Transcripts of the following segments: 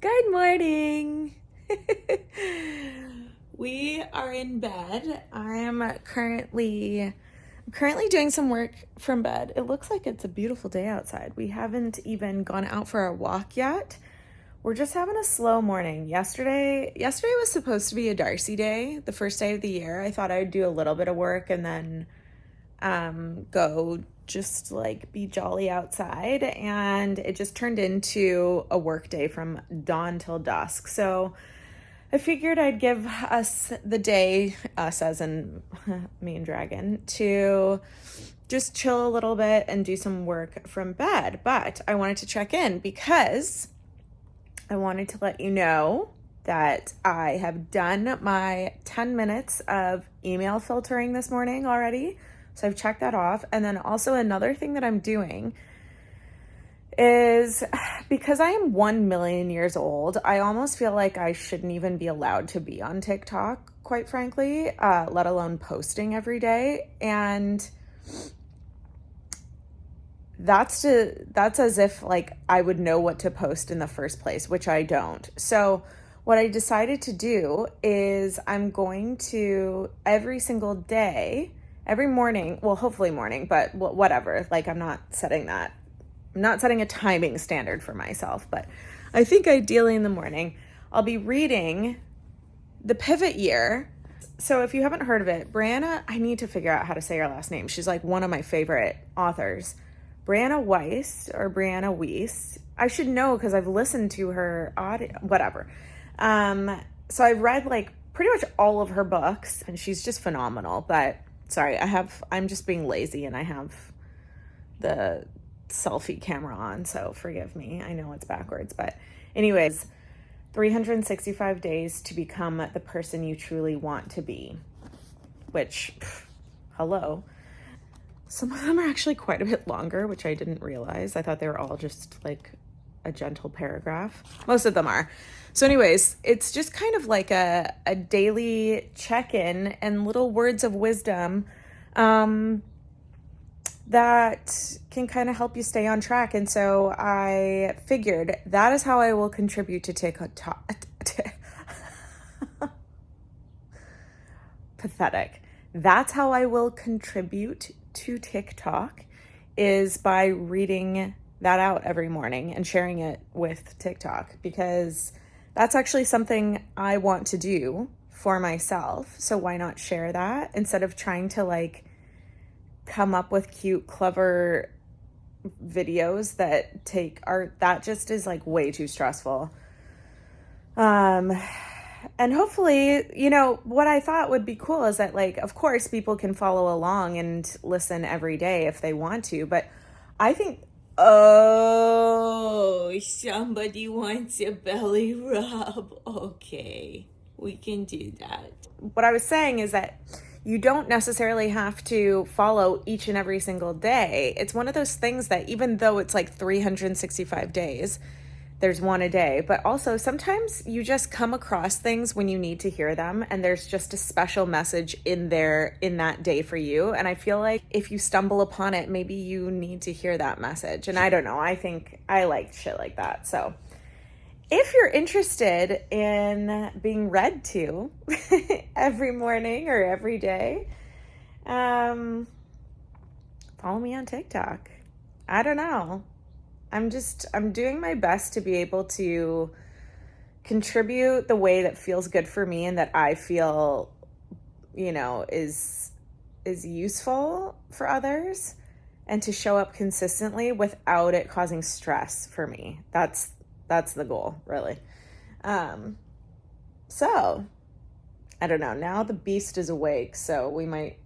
Good morning. We are in bed. I'm currently doing some work from bed. It looks like it's a beautiful day outside. We haven't even gone out for a walk yet. We're just having a slow morning. Yesterday was supposed to be a Darcy day, the first day of the year. I thought I'd do a little bit of work and then go just like be jolly outside, and it just turned into a work day from dawn till dusk. So I figured I'd give us the day, us as in me and Dragon, to just chill a little bit and do some work from bed. But I wanted to check in because I wanted to let you know that I have done my 10 minutes of email filtering this morning already. So I've checked that off. And then also another thing that I'm doing is, because I am 1 million years old, I almost feel like I shouldn't even be allowed to be on TikTok, quite frankly, let alone posting every day. And that's as if like I would know what to post in the first place, which I don't. So what I decided to do is I'm going to every single day, every morning, well, hopefully morning, but whatever. Like I'm not setting a timing standard for myself, but I think ideally in the morning, I'll be reading The Pivot Year. So if you haven't heard of it, Brianna, I need to figure out how to say her last name. She's like one of my favorite authors. Brianna Weiss. I should know because I've listened to her audio, whatever. So I've read like pretty much all of her books, and she's just phenomenal. But sorry, I'm just being lazy and I have the selfie camera on, so forgive me. I know it's backwards, but anyways, 365 days to become the person you truly want to be, which, hello. Some of them are actually quite a bit longer, which I didn't realize. I thought they were all just like a gentle paragraph. Most of them are. So anyways, it's just kind of like a daily check-in and little words of wisdom that can kind of help you stay on track. And so I figured that is how I will contribute to TikTok. Pathetic. That's how I will contribute to TikTok, is by reading that out every morning and sharing it with TikTok, because that's actually something I want to do for myself. So why not share that instead of trying to like come up with cute, clever videos that take art? That just is like way too stressful. And hopefully, what I thought would be cool is that, like, of course, people can follow along and listen every day if they want to. But I think, oh, somebody wants a belly rub. Okay, we can do that. What I was saying is that you don't necessarily have to follow each and every single day. It's one of those things that even though it's like 365 days, there's one a day, but also sometimes you just come across things when you need to hear them, and there's just a special message in there in that day for you. And I feel like if you stumble upon it, maybe you need to hear that message. And I don't know, I think I like shit like that. So if you're interested in being read to every morning or every day, follow me on TikTok. I don't know. I'm doing my best to be able to contribute the way that feels good for me and that I feel, is useful for others, and to show up consistently without it causing stress for me. That's the goal, really. So I don't know. Now the beast is awake, so we might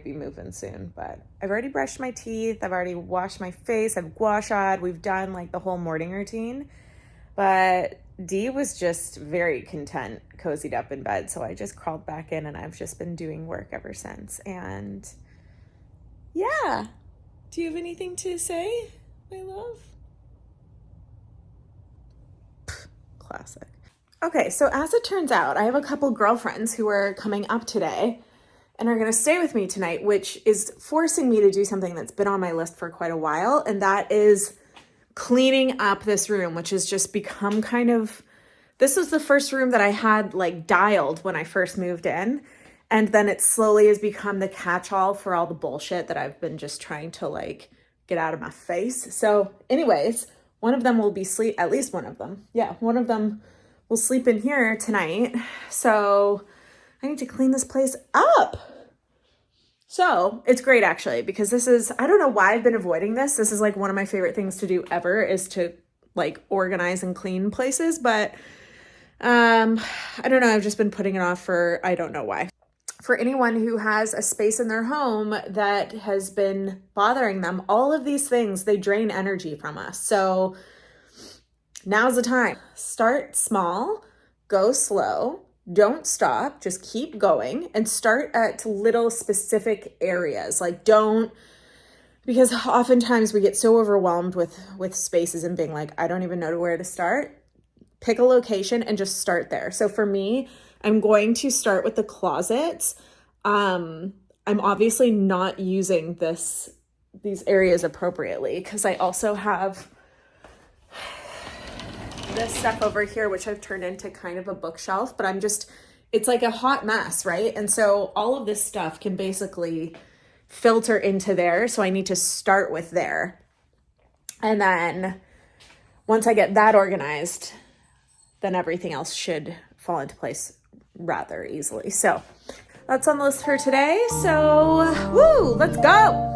be moving soon, but I've already brushed my teeth. I've already washed my face. I've gua sha'd. We've done like the whole morning routine, but Dee was just very content, cozied up in bed. So I just crawled back in, and I've just been doing work ever since. And yeah, do you have anything to say, my love? Classic. Okay, so as it turns out, I have a couple girlfriends who are coming up today and are going to stay with me tonight, which is forcing me to do something that's been on my list for quite a while, and that is cleaning up this room, which has just become kind of, this was the first room that I had like dialed when I first moved in. And then it slowly has become the catch-all for all the bullshit that I've been just trying to like get out of my face. So anyways, one of them will be at least one of them. Yeah, one of them will sleep in here tonight. So I need to clean this place up. So it's great actually, because this is, I don't know why I've been avoiding this. This is like one of my favorite things to do ever, is to like organize and clean places. But I don't know, I've just been putting it off for, I don't know why. For anyone who has a space in their home that has been bothering them, all of these things, they drain energy from us. So now's the time. Start small, go slow. Don't stop, just keep going, and start at little specific areas. Like because oftentimes we get so overwhelmed with spaces and being like, I don't even know where to start. Pick a location and just start there. So for me, I'm going to start with the closets. I'm obviously not using these areas appropriately, because I also have this stuff over here, which I've turned into kind of a bookshelf, but it's like a hot mess, right? And so all of this stuff can basically filter into there. So I need to start with there. And then once I get that organized, then everything else should fall into place rather easily. So that's on the list for today. So, woo, let's go.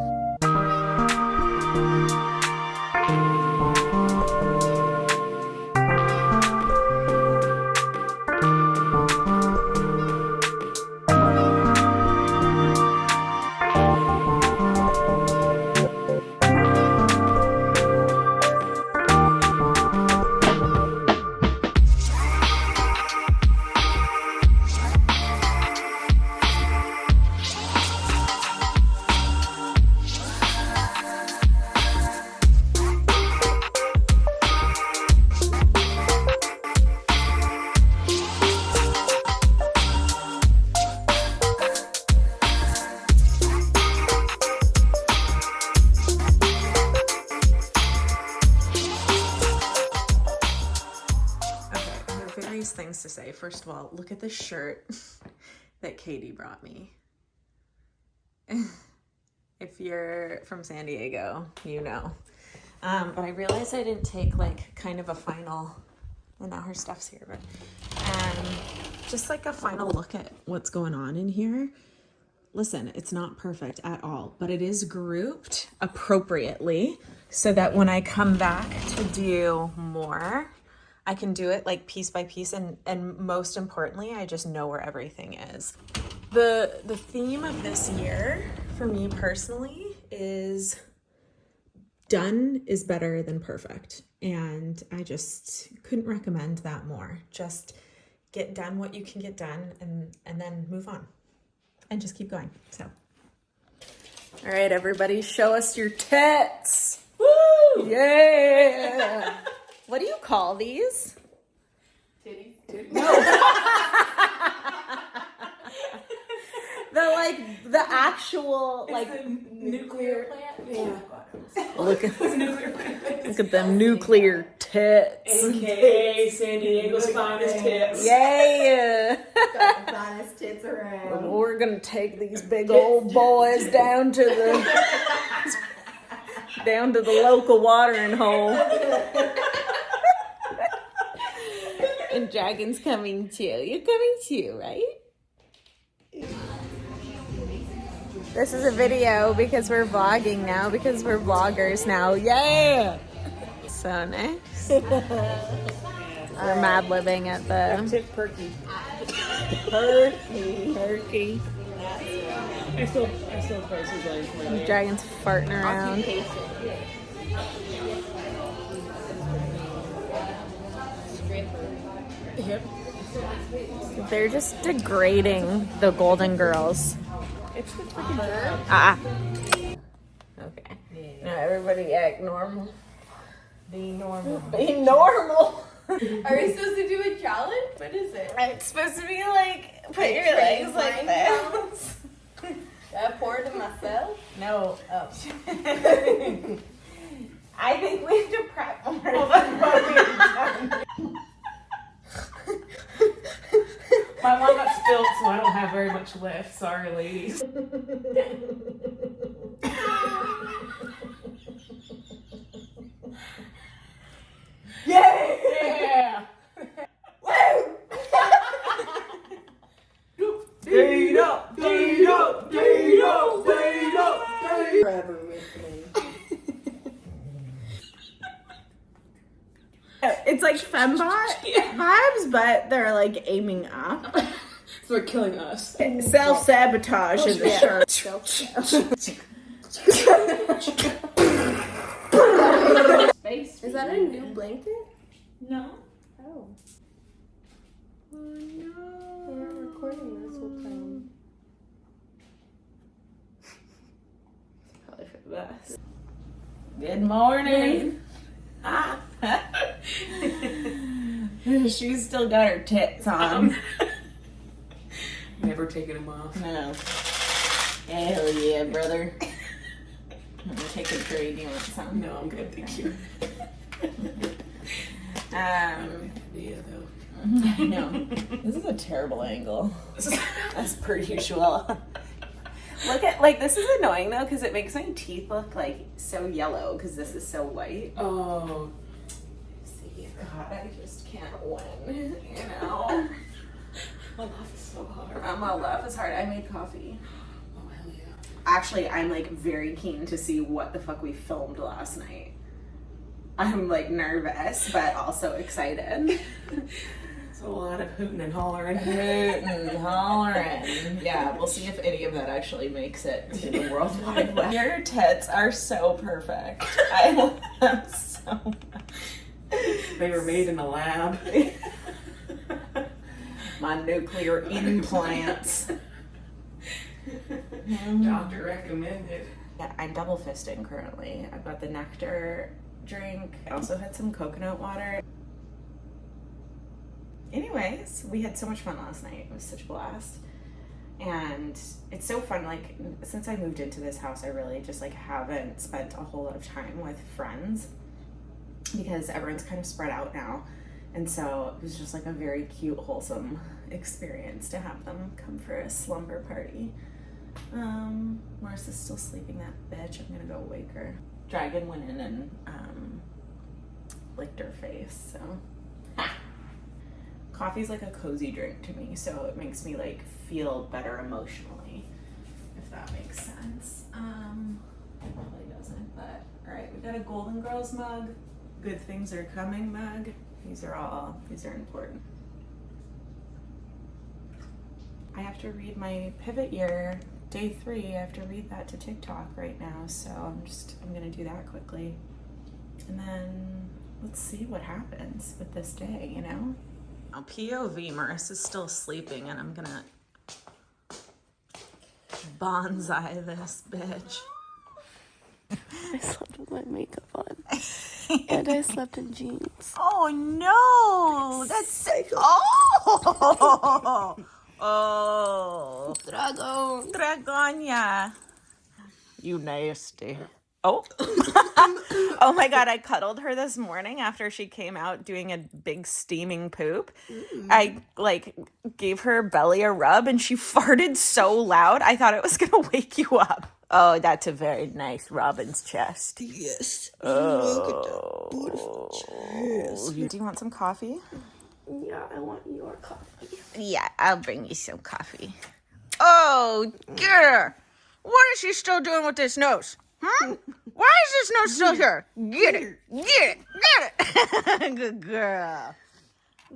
Things to say. First of all, look at this shirt that Katie brought me. If you're from San Diego, you know. But I realized I didn't take like kind of a final, and now her stuff's here, but just like a final look at what's going on in here. Listen, it's not perfect at all, but it is grouped appropriately so that when I come back to do more, I can do it like piece by piece, and most importantly, I just know where everything is. The theme of this year for me personally is done is better than perfect. And I just couldn't recommend that more. Just get done what you can get done, and then move on and just keep going. So, all right, everybody, show us your tits. Woo! Yeah. What do you call these? Titties. No. the actual it's the nuclear plant. Yeah. Look at them nuclear tits. AKA San Diego's finest tits. Yeah. Got the finest tits around. We're gonna take these big old boys down to the local watering hole. And Dragon's coming too. You're coming too, right? This is a video because we're vlogging now, because we're vloggers now. Yeah! So nice. We're mad living at the... Perky. Perky. I still price design for you. Dragon's farting around. Yep. They're just degrading the Golden Girls. It's the freaking bird. Okay. Yeah. Now everybody act normal. Be normal. Be normal. Are we supposed to do a challenge? What is it? It's supposed to be like, put your legs like this. Should I pour it to myself? No. Oh. I think we have to prep more than what we've done. My one got spilled, so I don't have very much left. Sorry, ladies. Yay! Yeah! Woo! Date up! Date up! Date up! Date up! Forever with me. It's like fembot vibes, but they're like aiming up. So they're killing us. Self-sabotage in the shirt. Space. Is that a new blanket? No. Oh. Oh no. We're recording this whole time. Probably for the best. Good morning. She's still got her tits on. Never taking them off. No. Hell yeah, brother. I'm gonna take a trade. Do you want some? No, I'm good, thank you. Yeah, though. No. This is a terrible angle. As per usual. Look at, like, this is annoying though, because it makes my teeth look like so yellow because this is so white. Oh. See, God, I just can't win, you know? My life is so hard. My love is hard. I made coffee. Oh, hell yeah. Actually, I'm like very keen to see what the fuck we filmed last night. I'm like nervous, but also excited. It's a lot of hooting and hollering. Hootin', hollering. Yeah, we'll see if any of that actually makes it to the World Wide Web. Your tits are so perfect. I love them so much. They were made in the lab. My nuclear implants. Doctor recommended. Yeah, I'm double fisting currently. I've got the nectar drink. I also had some coconut water. Anyways, we had so much fun last night. It was such a blast. And it's so fun, like, since I moved into this house, I really just, like, haven't spent a whole lot of time with friends because everyone's kind of spread out now. And so it was just, like, a very cute, wholesome experience to have them come for a slumber party. Marissa's still sleeping, that bitch. I'm gonna go wake her. Dragon went in and, licked her face, so. Ha! Coffee's like a cozy drink to me, so it makes me like feel better emotionally, if that makes sense. It probably doesn't, but all right, we got a Golden Girls mug, Good Things Are Coming mug. These are important. I have to read my pivot year, day 3. I have to read that to TikTok right now, so I'm gonna do that quickly. And then let's see what happens with this day, you know? Now, POV, Marissa's still sleeping, and I'm gonna bonsai this bitch. I slept with my makeup on. And I slept in jeans. Oh no! That's sick. Oh! Oh! Dragon. Dragonia. You nasty. Oh. Oh my God, I cuddled her this morning after she came out doing a big steaming poop. I like gave her belly a rub and she farted so loud I thought it was gonna wake you up. Oh, that's a very nice Robin's chest. Yes. Oh. Look at that beautiful chest. Do you want some coffee? Yeah, I want your coffee. Yeah, I'll bring you some coffee. Oh, get her. What is she still doing with this nose? Hmm? Why is this nose still here? Get it. Get it. Get it. Good girl.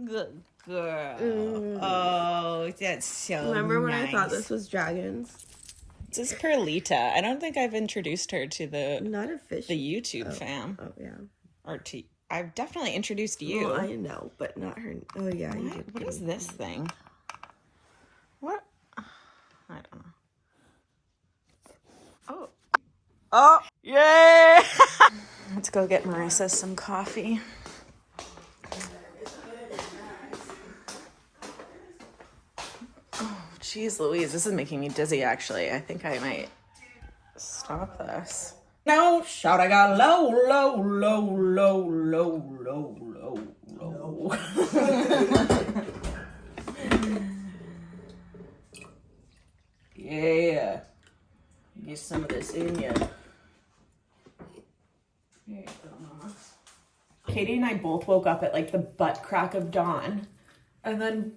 Good girl. Oh, that's so Remember when nice. I thought this was dragons? This is Perlita. I don't think I've introduced her to the Not a fish. YouTube fam. Oh, yeah. Or to I've definitely introduced you. Well, I know, but not her. Oh, yeah, you did. What is this thing? What? I don't know. Oh. Oh, yay! Let's go get Marissa some coffee. Oh, geez Louise, this is making me dizzy, actually. I think I might stop this. No, shout I got low, low, low, low, low, low, low, low. Yeah. Get some of this in ya. There you go, Mama. Katie and I both woke up at like the butt crack of dawn, and then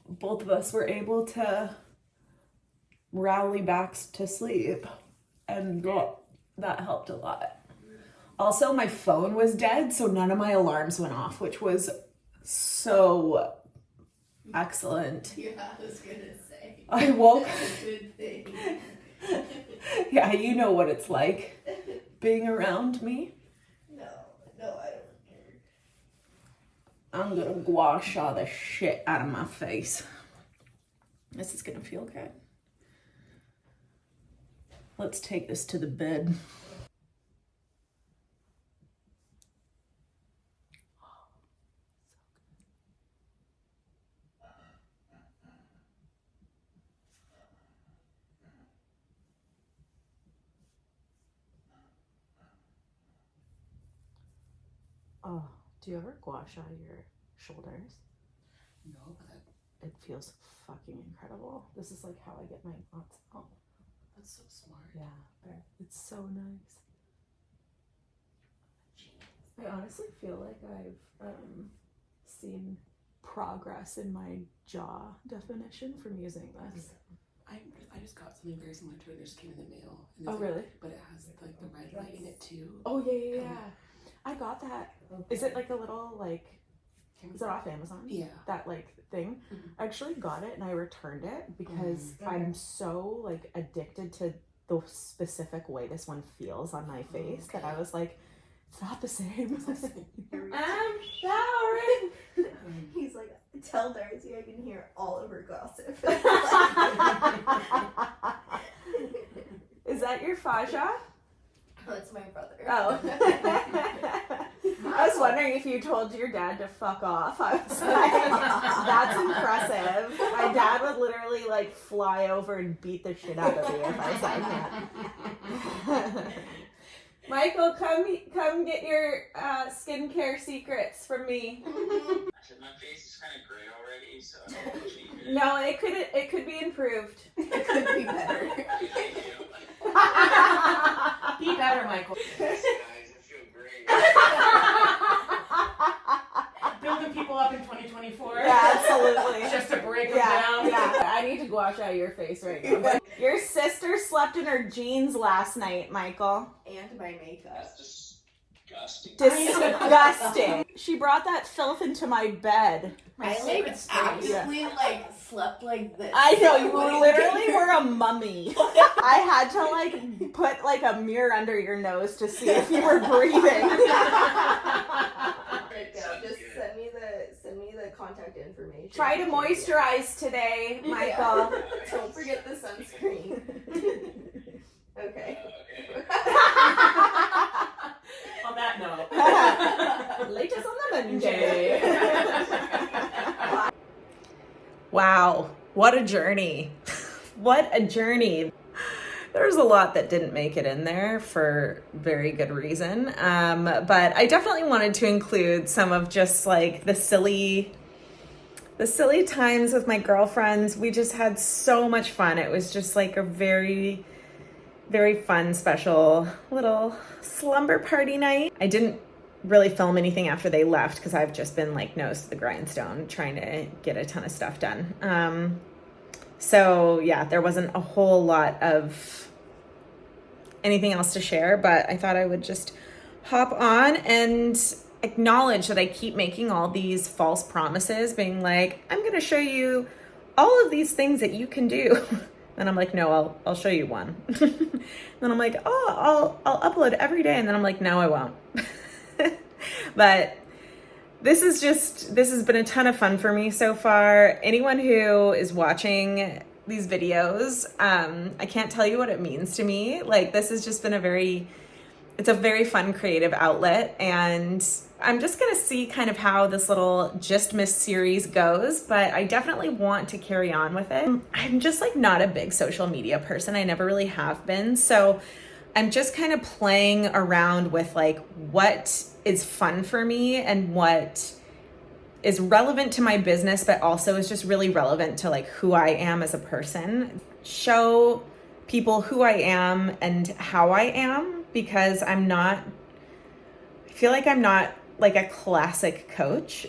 both of us were able to rally back to sleep, and that helped a lot. Also, my phone was dead, so none of my alarms went off, which was so excellent. Yeah, I was gonna say. I woke. That's a good thing. Yeah, you know what it's like being around me. No, I don't care. I'm gonna gua sha the shit out of my face. This is gonna feel good. Let's take this to the bed. Oh, do you ever gua sha your shoulders? No, but It feels fucking incredible. This is like how I get my knots out. that's so smart. Yeah, it's so nice. I honestly feel like I've seen progress in my jaw definition from using this. I just got something very similar to it. It just came in the mail. And Oh, it's really? But it has like the red light in it too. Oh, yeah. I got that. Is it like a little, like, is it off Amazon? Yeah. That, like, thing? I actually got it and I returned it because I'm so, like, addicted to the specific way this one feels on my face that I was like, it's not the same. I'm sorry. He's like, tell Darcy I can hear all of her gossip. Is that your Faja? That's my brother. Oh. I was wondering if you told your dad to fuck off. I was like, that's impressive. My dad would literally like fly over and beat the shit out of you if I said that. Michael, come get your skincare secrets from me. My face is kind of gray already, so I don't know if you No, it could be improved. It could be better. Be better, Michael. Guys, I feel great. Building people up in 2024. Yeah, absolutely. Just to break them down. Yeah. I need to wash out your face right now. But your sister slept in her jeans last night, Michael. And my makeup. That's disgusting. Disgusting. She brought that filth into my bed. My I secret like space. actively like slept like this. I know, you Like, literally were a mummy. I had to like put like a mirror under your nose to see if you were breathing. Right now, just send me the contact information. Try to moisturize today, Michael. Don't forget the sunscreen. Okay. On that note. Latest on the Monday. Wow, what a journey. What a journey. There's a lot that didn't make it in there for very good reason. But I definitely wanted to include some of just like the silly times with my girlfriends. We just had so much fun. It was just like a very, very fun, special little slumber party night. I didn't really film anything after they left because I've just been like nose to the grindstone trying to get a ton of stuff done. So yeah, there wasn't a whole lot of anything else to share, but I thought I would just hop on and acknowledge that I keep making all these false promises, being like, I'm going to show you all of these things that you can do. And I'm like, no, I'll show you one. Then I'm like, oh, I'll upload every day. And then I'm like, no, I won't. But this has been a ton of fun for me so far. Anyone who is watching these videos, I can't tell you what it means to me. Like, this has just been it's a very fun creative outlet, and I'm just gonna see kind of how this little Just Miss series goes, but I definitely want to carry on with it. I'm just like not a big social media person. I never really have been. So I'm just kind of playing around with like what is fun for me and what is relevant to my business, but also is just really relevant to like who I am as a person. Show people who I am and how I am, because I feel like I'm not like a classic coach.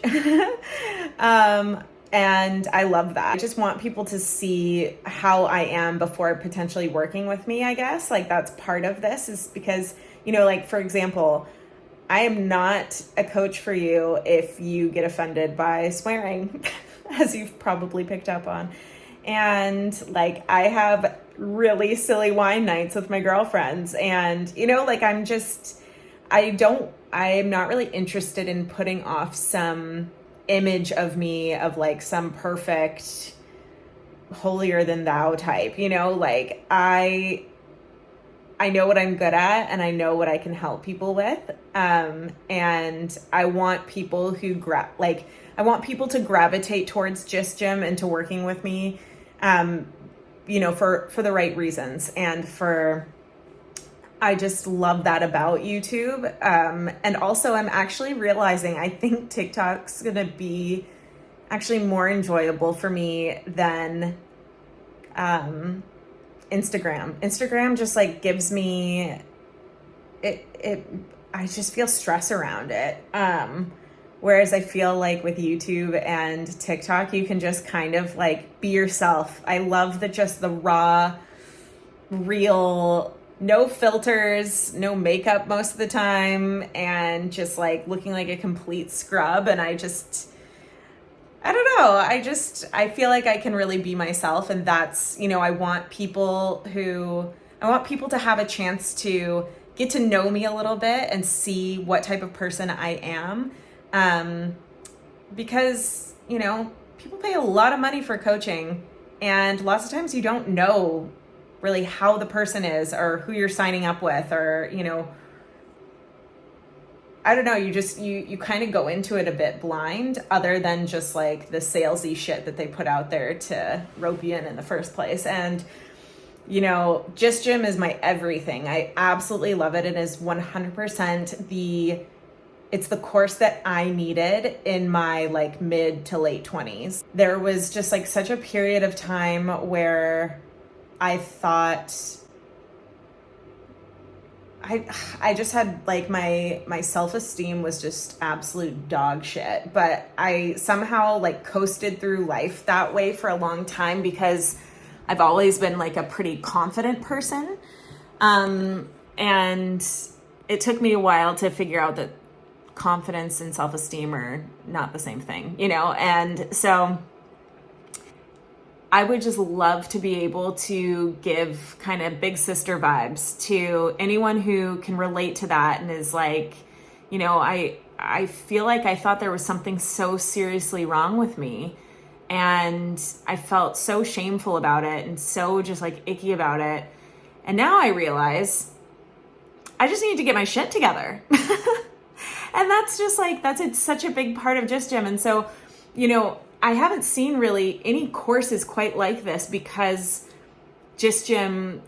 And I love that. I just want people to see how I am before potentially working with me, I guess. Like that's part of this, is because, like for example, I am not a coach for you if you get offended by swearing, as you've probably picked up on. And like I have really silly wine nights with my girlfriends, and like I'm not really interested in putting off some image of me of like some perfect holier than thou type, like I know what I'm good at and I know what I can help people with. And I want people I want people to gravitate towards Just Gym and to working with me, for the right reasons. And I just love that about YouTube. And also I'm actually realizing I think TikTok's going to be actually more enjoyable for me than, Instagram. Instagram just like gives me I just feel stress around it. Whereas I feel like with YouTube and TikTok, you can just kind of like be yourself. I love the raw, real, no filters, no makeup most of the time, and just like looking like a complete scrub. And I don't know. I feel like I can really be myself. And that's, I want people to have a chance to get to know me a little bit and see what type of person I am. Because, people pay a lot of money for coaching, and lots of times you don't know really how the person is or who you're signing up with, or, I don't know, you kind of go into it a bit blind, other than just like the salesy shit that they put out there to rope you in the first place. And, Just Gym is my everything. I absolutely love it. It is 100% it's the course that I needed in my like mid to late 20s. There was just like such a period of time where I thought I just had like my self-esteem was just absolute dog shit, but I somehow like coasted through life that way for a long time because I've always been like a pretty confident person. And it took me a while to figure out that confidence and self-esteem are not the same thing, and so I would just love to be able to give kind of big sister vibes to anyone who can relate to that and is like, I feel like I thought there was something so seriously wrong with me, and I felt so shameful about it and so just like icky about it. And now I realize I just need to get my shit together. And that's just like, such a big part of Just Gym. And so, I haven't seen really any courses quite like this, because Just Gym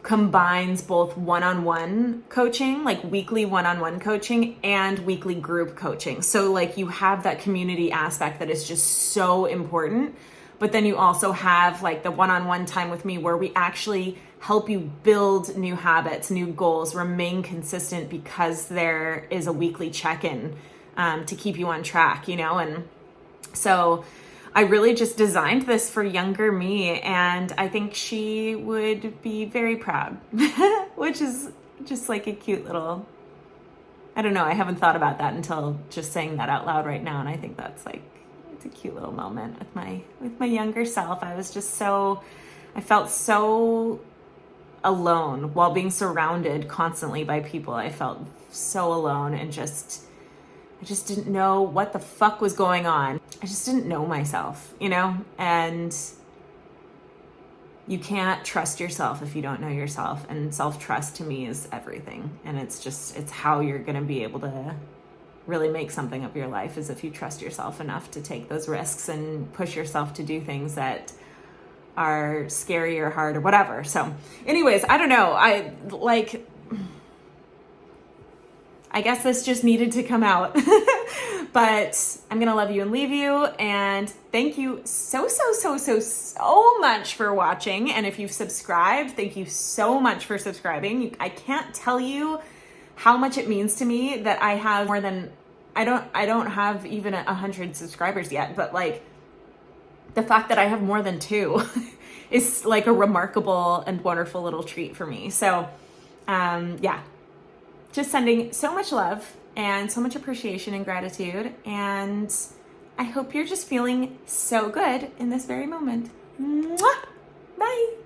combines both one-on-one coaching, like weekly one-on-one coaching, and weekly group coaching. So like you have that community aspect that is just so important. But then you also have like the one-on-one time with me where we actually help you build new habits, new goals, remain consistent, because there is a weekly check-in to keep you on track, And so I really just designed this for younger me, and I think she would be very proud, which is just like a cute little, I don't know, I haven't thought about that until just saying that out loud right now. And I think that's like, it's a cute little moment with my younger self. I felt so alone while being surrounded constantly by people. I felt so alone and I just didn't know what the fuck was going on. I just didn't know myself, and you can't trust yourself if you don't know yourself. And self-trust to me is everything. And it's how you're going to be able to really make something of your life, is if you trust yourself enough to take those risks and push yourself to do things that are scary or hard or whatever. So anyways, I don't know. I guess this just needed to come out. But I'm going to love you and leave you. And thank you so much for watching. And if you've subscribed, thank you so much for subscribing. I can't tell you how much it means to me that I have more than, I don't have even 100 subscribers yet, but like the fact that I have more than 2 is like a remarkable and wonderful little treat for me. So, yeah, just sending so much love and so much appreciation and gratitude. And I hope you're just feeling so good in this very moment. Mwah! Bye.